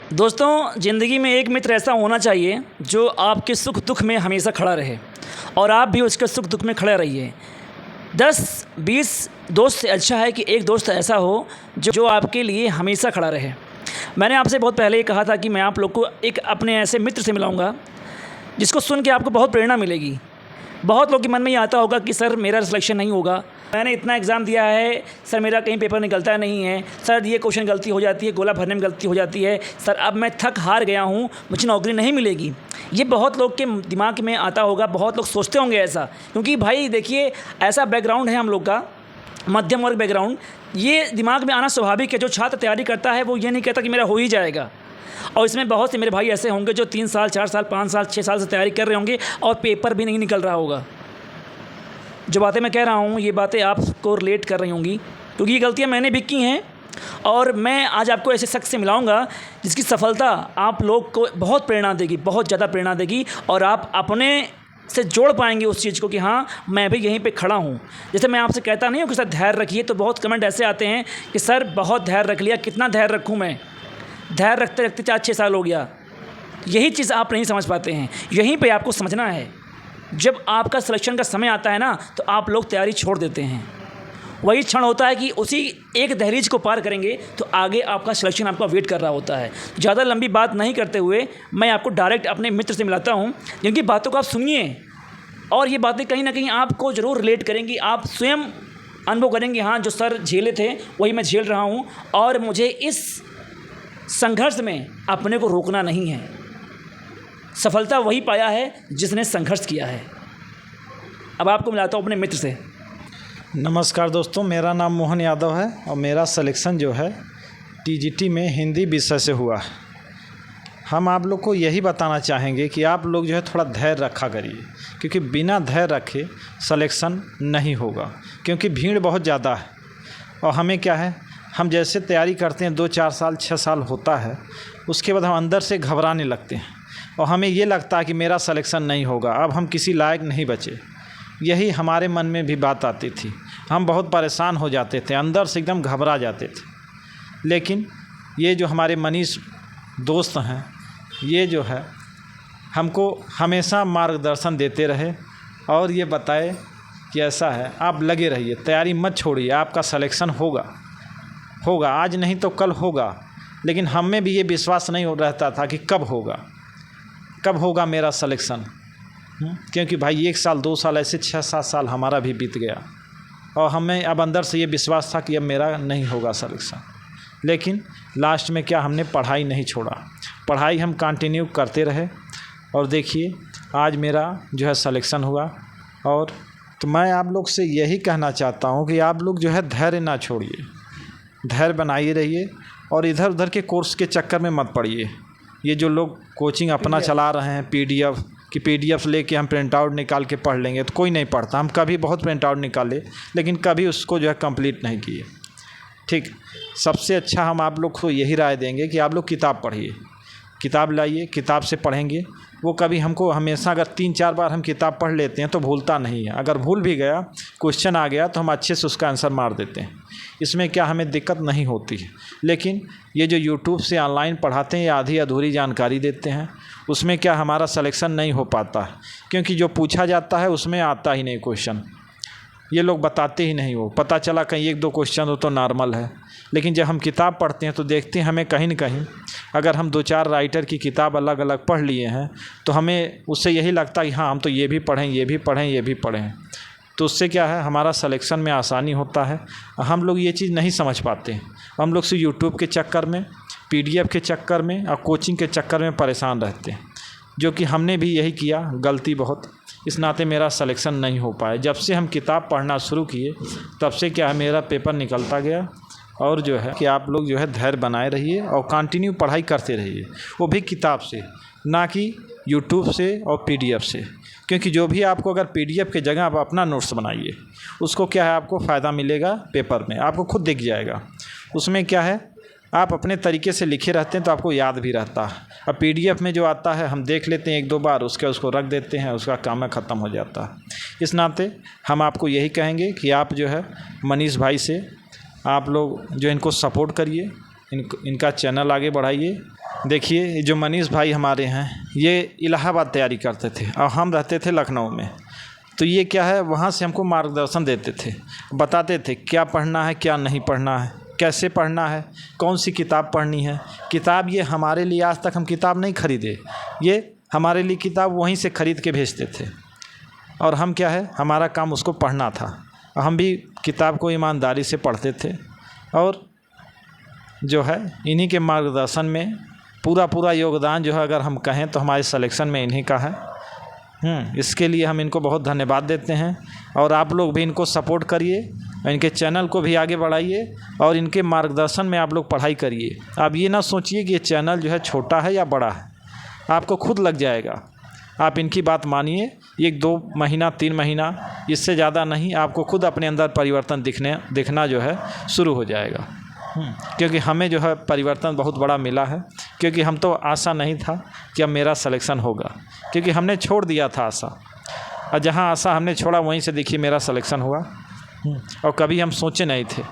दोस्तों, ज़िंदगी में एक मित्र ऐसा होना चाहिए जो आपके सुख दुख में हमेशा खड़ा रहे और आप भी उसके सुख दुख में खड़े रहिए। 10-20 दोस्त से अच्छा है कि एक दोस्त ऐसा हो जो आपके लिए हमेशा खड़ा रहे। मैंने आपसे बहुत पहले ही कहा था कि मैं आप लोग को एक अपने ऐसे मित्र से मिलाऊंगा जिसको सुन के आपको बहुत प्रेरणा मिलेगी। बहुत लोग के मन में ये आता होगा कि सर मेरा सिलेक्शन नहीं होगा, मैंने इतना एग्ज़ाम दिया है, सर मेरा कहीं पेपर निकलता नहीं है, सर ये क्वेश्चन गलती हो जाती है, गोला भरने में गलती हो जाती है, सर अब मैं थक हार गया हूँ, मुझे नौकरी नहीं मिलेगी। ये बहुत लोग के दिमाग में आता होगा, बहुत लोग सोचते होंगे ऐसा, क्योंकि भाई देखिए ऐसा बैकग्राउंड है हम लोग का, मध्यम वर्ग बैकग्राउंड। ये दिमाग में आना स्वाभाविक है। जो छात्र तैयारी करता है वो ये नहीं कहता कि मेरा हो ही जाएगा। और इसमें बहुत से मेरे भाई ऐसे होंगे जो 3 साल 4 साल 5 साल 6 साल से तैयारी कर रहे होंगे और पेपर भी नहीं निकल रहा होगा। जो बातें मैं कह रहा हूँ ये बातें आपको रिलेट कर रही होंगी, क्योंकि ये गलतियाँ मैंने भी की हैं। और मैं आज आपको ऐसे शख्स से मिलाऊंगा जिसकी सफलता आप लोग को बहुत प्रेरणा देगी, बहुत ज़्यादा प्रेरणा देगी, और आप अपने से जोड़ पाएंगे उस चीज़ को कि हाँ मैं भी यहीं पे खड़ा हूँ। जैसे मैं आपसे कहता नहीं हूँ कि सर धैर्य रखिए, तो बहुत कमेंट ऐसे आते हैं कि सर बहुत धैर्य रख लिया, कितना धैर्य रखूँ मैं, धैर्य रखते रखते 4-6 साल हो गया। यही चीज़ आप नहीं समझ पाते हैं। यहीं पे आपको समझना है, जब आपका सिलेक्शन का समय आता है ना तो आप लोग तैयारी छोड़ देते हैं। वही क्षण होता है कि उसी एक दहलीज को पार करेंगे तो आगे आपका सिलेक्शन आपका वेट कर रहा होता है। ज़्यादा लंबी बात नहीं करते हुए मैं आपको डायरेक्ट अपने मित्र से मिलाता हूँ, जिनकी बातों को आप सुनिए और ये बातें कहीं ना कहीं आपको ज़रूर रिलेट करेंगी। आप स्वयं अनुभव करेंगे, हाँ जो सर झेले थे वही मैं झेल रहा हूँ और मुझे इस संघर्ष में अपने को रोकना नहीं है। सफलता वही पाया है जिसने संघर्ष किया है। अब आपको मिलाता हूँ अपने मित्र से। नमस्कार दोस्तों, मेरा नाम मोहन यादव है और मेरा सिलेक्शन जो है टीजीटी में हिंदी विषय से हुआ है। हम आप लोग को यही बताना चाहेंगे कि आप लोग जो है थोड़ा धैर्य रखा करिए, क्योंकि बिना धैर्य रखे सिलेक्शन नहीं होगा, क्योंकि भीड़ बहुत ज़्यादा है। और हमें क्या है, हम जैसे तैयारी करते हैं 2-4 साल 6 साल होता है, उसके बाद हम अंदर से घबराने लगते हैं और हमें ये लगता है कि मेरा सिलेक्शन नहीं होगा, अब हम किसी लायक नहीं बचे। यही हमारे मन में भी बात आती थी, हम बहुत परेशान हो जाते थे, अंदर से एकदम घबरा जाते थे। लेकिन ये जो हमारे मनीष दोस्त हैं, ये जो है हमको हमेशा मार्गदर्शन देते रहे और ये बताए कि ऐसा है, आप लगे रहिए, तैयारी मत छोड़िए, आपका सिलेक्शन होगा, आज नहीं तो कल होगा। लेकिन हम में भी ये विश्वास नहीं हो रहता था कि कब होगा मेरा सिलेक्शन, क्योंकि भाई 1 साल 2 साल ऐसे 6-7 साल हमारा भी बीत गया और हमें अब अंदर से ये विश्वास था कि अब मेरा नहीं होगा सिलेक्शन। लेकिन लास्ट में क्या, हमने पढ़ाई नहीं छोड़ा, पढ़ाई हम कंटिन्यू करते रहे और देखिए आज मेरा जो है सिलेक्शन हुआ। और तो मैं आप लोग से यही कहना चाहता हूँ कि आप लोग जो है धैर्य ना छोड़िए, धैर्य बनाइए रहिए और इधर उधर के कोर्स के चक्कर में मत पड़िए। ये जो लोग कोचिंग अपना चला रहे हैं पीडीएफ लेके हम प्रिंट आउट निकाल के पढ़ लेंगे, तो कोई नहीं पढ़ता। हम कभी बहुत प्रिंट आउट निकाले लेकिन कभी उसको जो है कंप्लीट नहीं किए। ठीक, सबसे अच्छा हम आप लोग को यही राय देंगे कि आप लोग किताब पढ़िए, किताब लाइए, किताब से पढ़ेंगे वो कभी हमको हमेशा, अगर 3-4 बार हम किताब पढ़ लेते हैं तो भूलता नहीं है। अगर भूल भी गया, क्वेश्चन आ गया तो हम अच्छे से उसका आंसर मार देते हैं, इसमें क्या हमें दिक्कत नहीं होती है। लेकिन ये जो यूट्यूब से ऑनलाइन पढ़ाते हैं या आधी अधूरी जानकारी देते हैं, उसमें क्या हमारा सिलेक्शन नहीं हो पाता है, क्योंकि जो पूछा जाता है उसमें आता ही नहीं क्वेश्चन, ये लोग बताते ही नहीं। वो पता चला कहीं 1-2 क्वेश्चन हो तो नॉर्मल है, लेकिन जब हम किताब पढ़ते हैं तो देखते हैं हमें कहीं न कहीं, अगर हम 2-4 राइटर की किताब अलग अलग पढ़ लिए हैं तो हमें उससे यही लगता है कि हाँ हम तो ये भी पढ़ें। तो उससे क्या है, हमारा सिलेक्शन में आसानी होता है। हम लोग ये चीज़ नहीं समझ पाते, हम लोग से यूट्यूब के चक्कर में, पीडीएफ के चक्कर में और कोचिंग के चक्कर में परेशान रहते हैं, जो कि हमने भी यही किया, गलती बहुत। इस नाते मेरा सिलेक्शन नहीं हो पाया। जब से हम किताब पढ़ना शुरू किए तब से क्या है, मेरा पेपर निकलता गया। और जो है कि आप लोग जो है धैर्य बनाए रहिए और कंटिन्यू पढ़ाई करते रहिए, वो भी किताब से, ना कि यूट्यूब से और पीडीएफ से। क्योंकि जो भी आपको, अगर पीडीएफ की जगह आप अपना नोट्स बनाइए, उसको क्या है आपको फ़ायदा मिलेगा पेपर में, आपको खुद दिख जाएगा। उसमें क्या है, आप अपने तरीके से लिखे रहते हैं तो आपको याद भी रहता है। अब पीडीएफ में जो आता है हम देख लेते हैं 1-2 बार, उसको रख देते हैं, उसका काम है ख़त्म हो जाता है। इस नाते हम आपको यही कहेंगे कि आप जो है मनीष भाई से आप लोग जो इनको सपोर्ट करिए, इनका चैनल आगे बढ़ाइए देखिए जो मनीष भाई हमारे हैं ये इलाहाबाद तैयारी करते थे और हम रहते थे लखनऊ में। तो ये क्या है, वहाँ से हमको मार्गदर्शन देते थे, बताते थे क्या पढ़ना है क्या नहीं पढ़ना है, कैसे पढ़ना है, कौन सी किताब पढ़नी है। किताब ये हमारे लिए, आज तक हम किताब नहीं खरीदे, ये हमारे लिए किताब वहीं से ख़रीद के भेजते थे और हम क्या है, हमारा काम उसको पढ़ना था। हम भी किताब को ईमानदारी से पढ़ते थे और जो है इन्हीं के मार्गदर्शन में पूरा योगदान जो है अगर हम कहें तो हमारे सिलेक्शन में इन्हीं का है। इसके लिए हम इनको बहुत धन्यवाद देते हैं और आप लोग भी इनको सपोर्ट करिए, इनके चैनल को भी आगे बढ़ाइए और इनके मार्गदर्शन में आप लोग पढ़ाई करिए। आप ये ना सोचिए कि ये चैनल जो है छोटा है या बड़ा है, आपको खुद लग जाएगा। आप इनकी बात मानिए, 1-2 महीना 3 महीना इससे ज़्यादा नहीं, आपको खुद अपने अंदर परिवर्तन दिखना जो है शुरू हो जाएगा। क्योंकि हमें जो है परिवर्तन बहुत बड़ा मिला है, क्योंकि हम तो आशा नहीं था कि अब मेरा सिलेक्शन होगा, क्योंकि हमने छोड़ दिया था आशा, और जहाँ आशा हमने छोड़ा वहीं से देखिए मेरा सिलेक्शन हुआ। और कभी हम सोचे नहीं थे,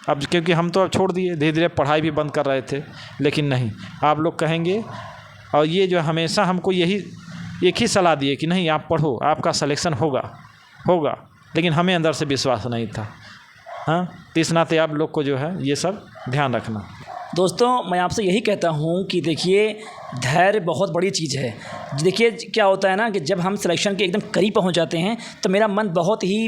अब क्योंकि हम तो अब छोड़ दिए, धीरे धीरे पढ़ाई भी बंद कर रहे थे, लेकिन नहीं, आप लोग कहेंगे और ये जो हमेशा हमको एक ही सलाह दिए कि नहीं आप पढ़ो, आपका सिलेक्शन होगा, लेकिन हमें अंदर से विश्वास नहीं था। हाँ, तो इस नाते आप लोग को जो है ये सब ध्यान रखना। दोस्तों मैं आपसे यही कहता हूँ कि देखिए धैर्य बहुत बड़ी चीज़ है। देखिए क्या होता है ना कि जब हम सिलेक्शन के एकदम करीब पहुँच जाते हैं तो मेरा मन बहुत ही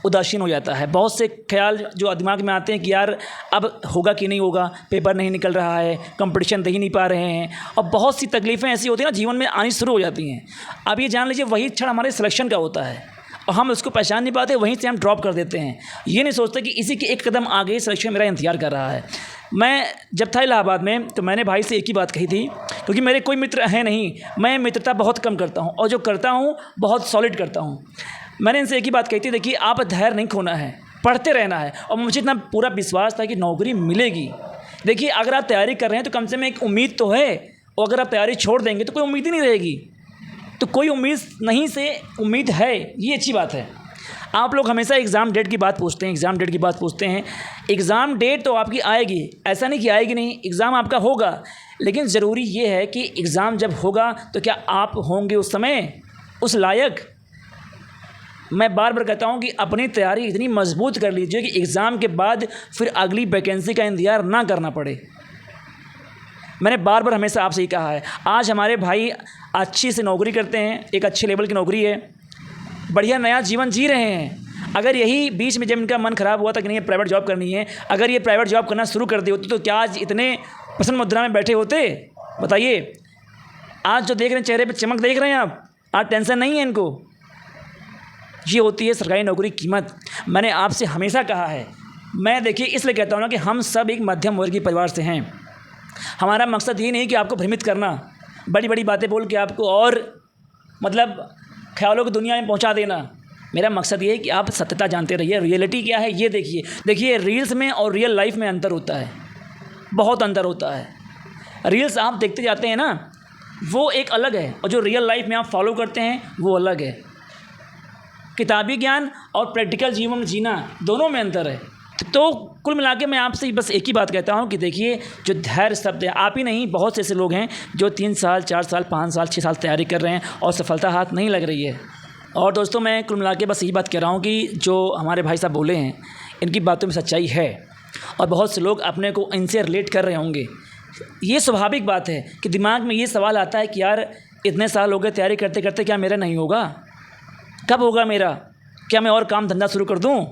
उदासीन हो जाता है। बहुत से ख्याल जो दिमाग में आते हैं कि यार अब होगा कि नहीं होगा, पेपर नहीं निकल रहा है, कंपटीशन दे ही नहीं पा रहे हैं, और बहुत सी तकलीफ़ें ऐसी होती हैं ना जीवन में आनी शुरू हो जाती हैं। अब ये जान लीजिए वही क्षण हमारे सिलेक्शन का होता है और हम उसको पहचान नहीं पाते, वहीं से हम ड्रॉप कर देते हैं। ये नहीं सोचते कि इसी के एक कदम आगे सिलेक्शन मेरा इंतज़ार कर रहा है। मैं जब था इलाहाबाद में तो मैंने भाई से एक ही बात कही थी, क्योंकि मेरे कोई मित्र हैं नहीं, मैं मित्रता बहुत कम करता हूँ और जो करता हूँ बहुत सॉलिड करता हूँ। मैंने इनसे एक ही बात कही थी, देखिए आप धैर्य नहीं खोना है, पढ़ते रहना है, और मुझे इतना पूरा विश्वास था कि नौकरी मिलेगी। देखिए अगर आप तैयारी कर रहे हैं तो कम से कम एक उम्मीद तो है, और अगर आप तैयारी छोड़ देंगे तो कोई उम्मीद ही नहीं रहेगी। तो कोई उम्मीद नहीं से उम्मीद है, ये अच्छी बात है। आप लोग हमेशा एग्ज़ाम डेट की बात पूछते हैं, एग्ज़ाम डेट तो आपकी आएगी, ऐसा नहीं कि आएगी नहीं, एग्ज़ाम आपका होगा, लेकिन ज़रूरी ये है कि एग्ज़ाम जब होगा तो क्या आप होंगे उस समय उस लायक। मैं बार बार कहता हूँ कि अपनी तैयारी इतनी मजबूत कर लीजिए कि एग्ज़ाम के बाद फिर अगली वैकेंसी का इंतज़ार ना करना पड़े। मैंने बार बार हमेशा आपसे ही कहा है। आज हमारे भाई अच्छी से नौकरी करते हैं, एक अच्छे लेवल की नौकरी है, बढ़िया नया जीवन जी रहे हैं। अगर यही बीच में जब इनका मन ख़राब हुआ था कि नहीं ये प्राइवेट जॉब करनी है, अगर ये प्राइवेट जॉब करना शुरू कर दी होती तो क्या आज इतने प्रसन्न मुद्रा में बैठे होते, बताइए। आज जो देख रहे हैं चेहरे पे चमक देख रहे हैं आप, आज टेंशन नहीं है इनको। ये होती है सरकारी नौकरी की कीमत। मैंने आपसे हमेशा कहा है, मैं देखिए इसलिए कहता हूँ ना कि हम सब एक मध्यम वर्गीय परिवार से हैं। हमारा मकसद ये नहीं कि आपको भ्रमित करना, बड़ी बड़ी बातें बोल के आपको और ख्यालों की दुनिया में पहुंचा देना। मेरा मकसद ये है कि आप सत्यता जानते रहिए, रियलिटी क्या है ये देखिए रील्स में और रियल लाइफ में अंतर होता है, बहुत अंतर होता है। रील्स आप देखते जाते हैं ना, वो एक अलग है, और जो रियल लाइफ में आप फॉलो करते हैं वो अलग है। किताबी ज्ञान और प्रैक्टिकल जीवन जीना दोनों में अंतर है। तो कुल मिला के मैं आपसे बस एक ही बात कहता हूँ कि देखिए जो धैर्य शब्द है, आप ही नहीं बहुत से ऐसे लोग हैं जो 3 साल 4 साल 5 साल 6 साल तैयारी कर रहे हैं और सफलता हाथ नहीं लग रही है। और दोस्तों मैं कुल मिला के बस यही बात कह रहा हूँ कि जो हमारे भाई साहब बोले हैं इनकी बातों में सच्चाई है, और बहुत से लोग अपने को इनसे रिलेट कर रहे होंगे। ये स्वाभाविक बात है कि दिमाग में ये सवाल आता है कि यार इतने साल हो गए तैयारी करते करते, क्या मेरा नहीं होगा, कब होगा मेरा, क्या मैं और काम धंधा शुरू कर दूँ।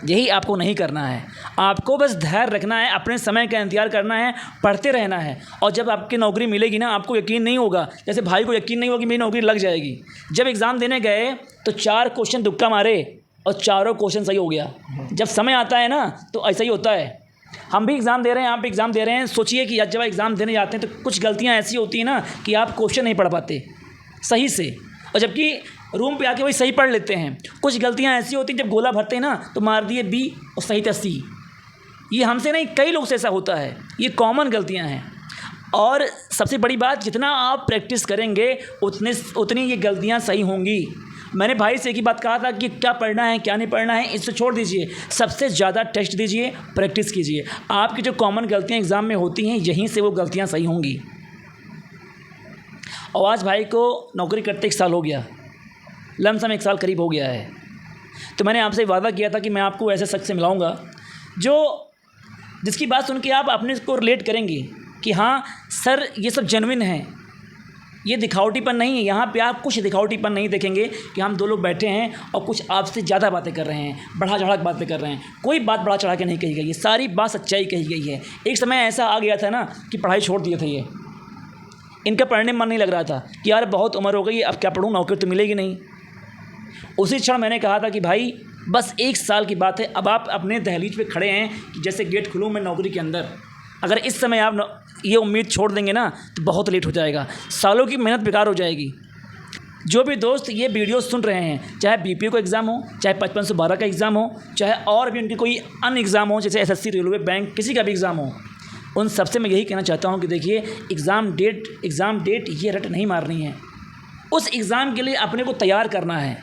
यही आपको नहीं करना है, आपको बस धैर्य रखना है, अपने समय का इंतजार करना है, पढ़ते रहना है। और जब आपकी नौकरी मिलेगी ना, आपको यकीन नहीं होगा, जैसे भाई को यकीन नहीं होगा कि मेरी नौकरी लग जाएगी। जब एग्ज़ाम देने गए तो 4 क्वेश्चन तुक्का मारे और चारों क्वेश्चन सही हो गया। जब समय आता है ना तो ऐसा ही होता है। हम भी एग्ज़ाम दे रहे हैं, आप भी एग्ज़ाम दे रहे हैं। सोचिए कि जब एग्ज़ाम देने जाते हैं तो कुछ गलतियाँ ऐसी होती हैं ना कि आप क्वेश्चन नहीं पढ़ पाते सही से, और जबकि रूम पे आके वही सही पढ़ लेते हैं। कुछ गलतियाँ ऐसी होती हैं जब गोला भरते हैं ना तो मार दिए B और सही था C। ये हमसे नहीं, कई लोग से ऐसा होता है, ये कॉमन गलतियाँ हैं। और सबसे बड़ी बात, जितना आप प्रैक्टिस करेंगे उतनी ये गलतियाँ सही होंगी। मैंने भाई से एक ही बात कहा था कि क्या पढ़ना है क्या नहीं पढ़ना है इससे छोड़ दीजिए, सबसे ज़्यादा टेस्ट दीजिए, प्रैक्टिस कीजिए। आपकी जो कॉमन गलतियाँ एग्ज़ाम में होती हैं यहीं से वो गलतियाँ सही होंगी। और आज भाई को नौकरी करते 1 साल हो गया, लमसम 1 साल करीब हो गया है। तो मैंने आपसे वादा किया था कि मैं आपको ऐसे शख्स से मिलाऊंगा जिसकी बात सुन के आप अपने को रिलेट करेंगे कि हाँ सर ये सब जेन्युइन है, ये दिखावटीपन नहीं है। यहाँ पे आप कुछ दिखावटीपन नहीं देखेंगे कि हम 2 लोग बैठे हैं और कुछ आपसे ज़्यादा बातें कर रहे हैं, बढ़ा चढ़ा के बातें कर रहे हैं। कोई बात बढ़ा चढ़ा के नहीं कही गई है, सारी बात सच्चाई कही गई है। एक समय ऐसा आ गया था ना कि पढ़ाई छोड़ दिए थे ये, इनका पढ़ने में मन नहीं लग रहा था कि यार बहुत उम्र हो गई है, अब क्या पढ़ूँ, नौकरी तो मिलेगी नहीं। उसी क्षण मैंने कहा था कि भाई बस 1 साल की बात है, अब आप अपने दहलीज पे खड़े हैं कि जैसे गेट खुलूँ मैं नौकरी के अंदर। अगर इस समय आप ये उम्मीद छोड़ देंगे ना तो बहुत लेट हो जाएगा, सालों की मेहनत बेकार हो जाएगी। जो भी दोस्त ये वीडियो सुन रहे हैं, चाहे बीपीओ का एग्ज़ाम हो, चाहे 5512 का एग्ज़ाम हो, चाहे और भी उनकी कोई अन्य एग्ज़ाम हो जैसे एसएससी, रेलवे, बैंक, किसी का भी एग्ज़ाम हो, उन सबसे मैं यही कहना चाहता हूँ कि देखिए एग्ज़ाम डेट ये रट नहीं मारनी है। उस एग्ज़ाम के लिए अपने को तैयार करना है,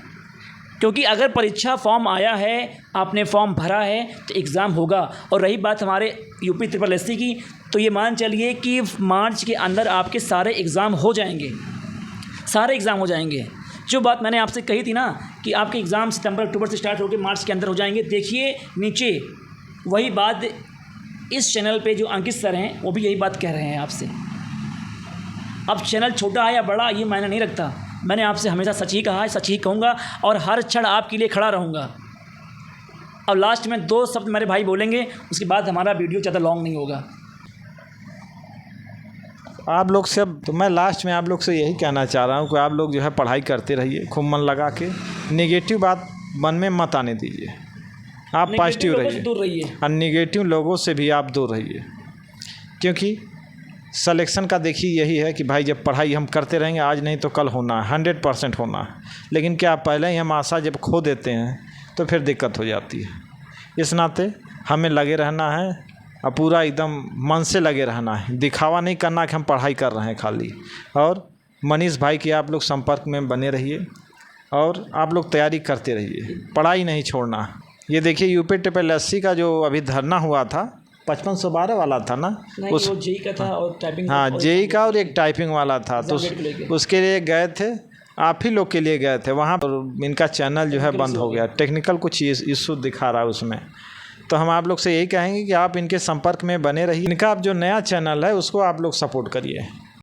क्योंकि अगर परीक्षा फॉर्म आया है, आपने फॉर्म भरा है तो एग्ज़ाम होगा। और रही बात हमारे यूपी SSS की, तो ये मान चलिए कि मार्च के अंदर आपके सारे एग्ज़ाम हो जाएंगे, सारे एग्ज़ाम हो जाएंगे। जो बात मैंने आपसे कही थी ना कि आपके एग्ज़ाम सितंबर अक्टूबर से स्टार्ट होकर मार्च के अंदर हो जाएंगे, देखिए नीचे वही बात इस चैनल पे जो अंकित सर हैं वो भी यही बात कह रहे हैं आपसे। अब चैनल छोटा है या बड़ा ये मायने नहीं रखता, मैंने आपसे हमेशा सच ही कहा है, सच ही कहूँगा और हर क्षण आपके लिए खड़ा रहूँगा। अब लास्ट में 2 शब्द मेरे भाई बोलेंगे, उसके बाद हमारा वीडियो ज़्यादा लॉन्ग नहीं होगा। आप लोग से अब तो मैं लास्ट में आप लोग से यही कहना चाह रहा हूँ कि आप लोग जो है पढ़ाई करते रहिए, खूब मन लगा के, नेगेटिव बात मन में मत आने दीजिए, आप पॉजिटिव रहिए और नेगेटिव लोगों से भी आप दूर रहिए। क्योंकि सिलेक्शन का देखिए यही है कि भाई जब पढ़ाई हम करते रहेंगे, आज नहीं तो कल होना है, 100% होना है। लेकिन क्या पहले ही हम आशा जब खो देते हैं तो फिर दिक्कत हो जाती है। इस नाते हमें लगे रहना है और पूरा एकदम मन से लगे रहना है, दिखावा नहीं करना कि हम पढ़ाई कर रहे हैं खाली। और मनीष भाई के आप लोग संपर्क में बने रहिए और आप लोग तैयारी करते रहिए, पढ़ाई नहीं छोड़ना। ये देखिए यूपी SSS का जो अभी धरना हुआ था 5512 वाला था ना, उस जेई का था और टाइपिंग, हाँ जेई का और एक टाइपिंग वाला था, तो उसके लिए गए थे, आप ही लोग के लिए गए थे वहाँ पर। इनका चैनल जो है बंद हो गया, टेक्निकल कुछ इशू दिखा रहा है उसमें। तो हम आप लोग से यही कहेंगे कि आप इनके संपर्क में बने रहिए, इनका आप जो नया चैनल है उसको आप लोग सपोर्ट करिए।